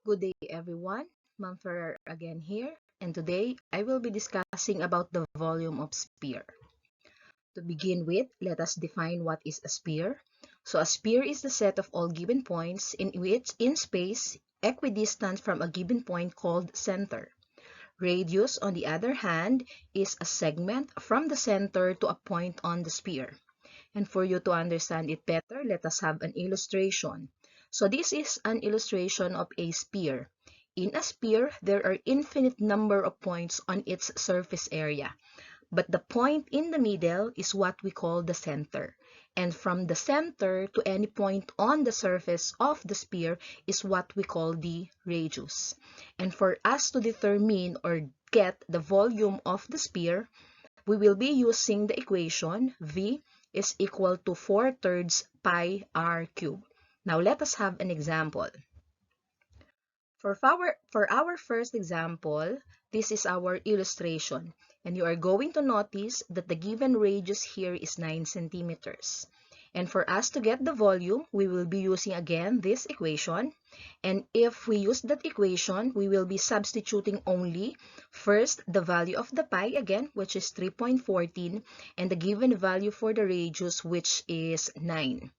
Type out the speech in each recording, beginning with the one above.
Good day everyone, Ma'am Ferrer again here, and today I will be discussing about the volume of sphere. To begin with, let us define what is a sphere. So a sphere is the set of all given points in which in space equidistant from a given point called center. Radius, on the other hand, is a segment from the center to a point on the sphere. And for you to understand it better, let us have an illustration. So this is an illustration of a sphere. In a sphere, there are infinite number of points on its surface area. But the point in the middle is what we call the center. And from the center to any point on the surface of the sphere is what we call the radius. And for us to determine or get the volume of the sphere, we will be using the equation V is equal to 4/3 pi r cubed. Now let us have an example. For our first example, this is our illustration, and you are going to notice that the given radius here is 9 centimeters. And for us to get the volume, we will be using again this equation. And if we use that equation, we will be substituting only first the value of the pi again, which is 3.14, and the given value for the radius, which is 9.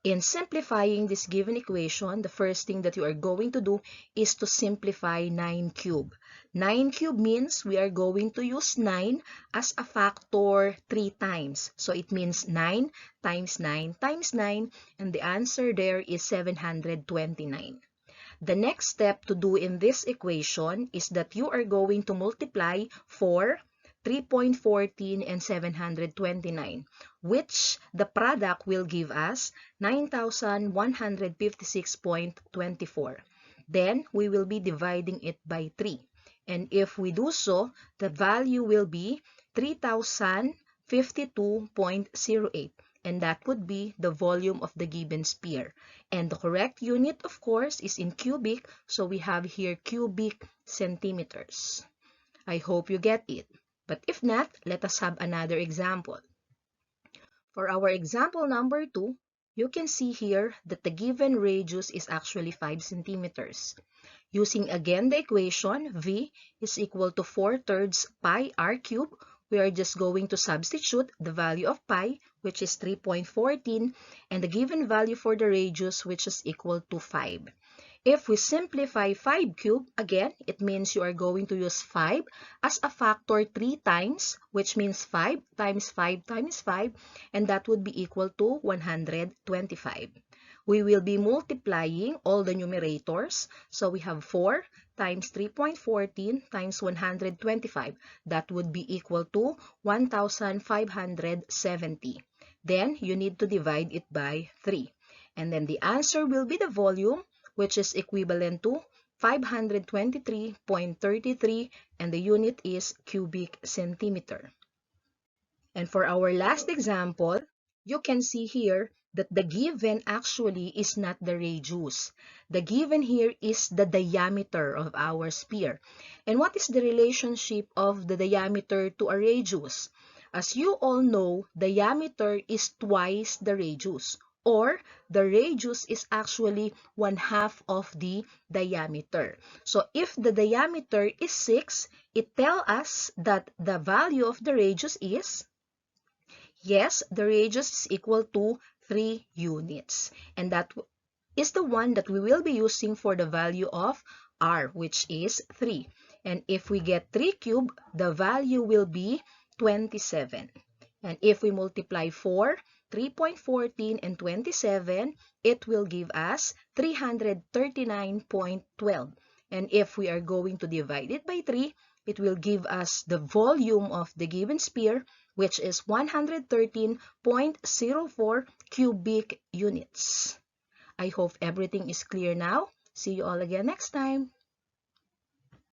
In simplifying this given equation, the first thing that you are going to do is to simplify 9 cubed. 9 cubed means we are going to use 9 as a factor 3 times. So it means 9 times 9 times 9, and the answer there is 729. The next step to do in this equation is that you are going to multiply 4, 3.14, and 729, which the product will give us 9,156.24. Then we will be dividing it by 3. And if we do so, the value will be 3,052.08. And that would be the volume of the given sphere. And the correct unit, of course, is in cubic, so we have here cubic centimeters. I hope you get it. But if not, let us have another example. For our example number 2, you can see here that the given radius is actually 5 centimeters. Using again the equation, V is equal to 4/3 pi r cubed, we are just going to substitute the value of pi, which is 3.14, and the given value for the radius, which is equal to 5. If we simplify 5 cubed, again, it means you are going to use 5 as a factor 3 times, which means 5 times 5 times 5, and that would be equal to 125. We will be multiplying all the numerators. So we have 4 times 3.14 times 125. That would be equal to 1,570. Then you need to divide it by 3. And then the answer will be the volume, which is equivalent to 523.33, and the unit is cubic centimeter. And for our last example, you can see here that the given actually is not the radius. The given here is the diameter of our sphere. And what is the relationship of the diameter to a radius? As you all know, diameter is twice the radius, or the radius is actually 1/2 of the diameter. So if the diameter is 6, it tells us that the value of the radius is, yes, the radius is equal to 3 units. And that is the one that we will be using for the value of r, which is 3. And if we get 3 cubed, the value will be 27. And if we multiply 4, 3.14, and 27, it will give us 339.12. And if we are going to divide it by 3, it will give us the volume of the given sphere, which is 113.04 cubic units. I hope everything is clear now. See you all again next time.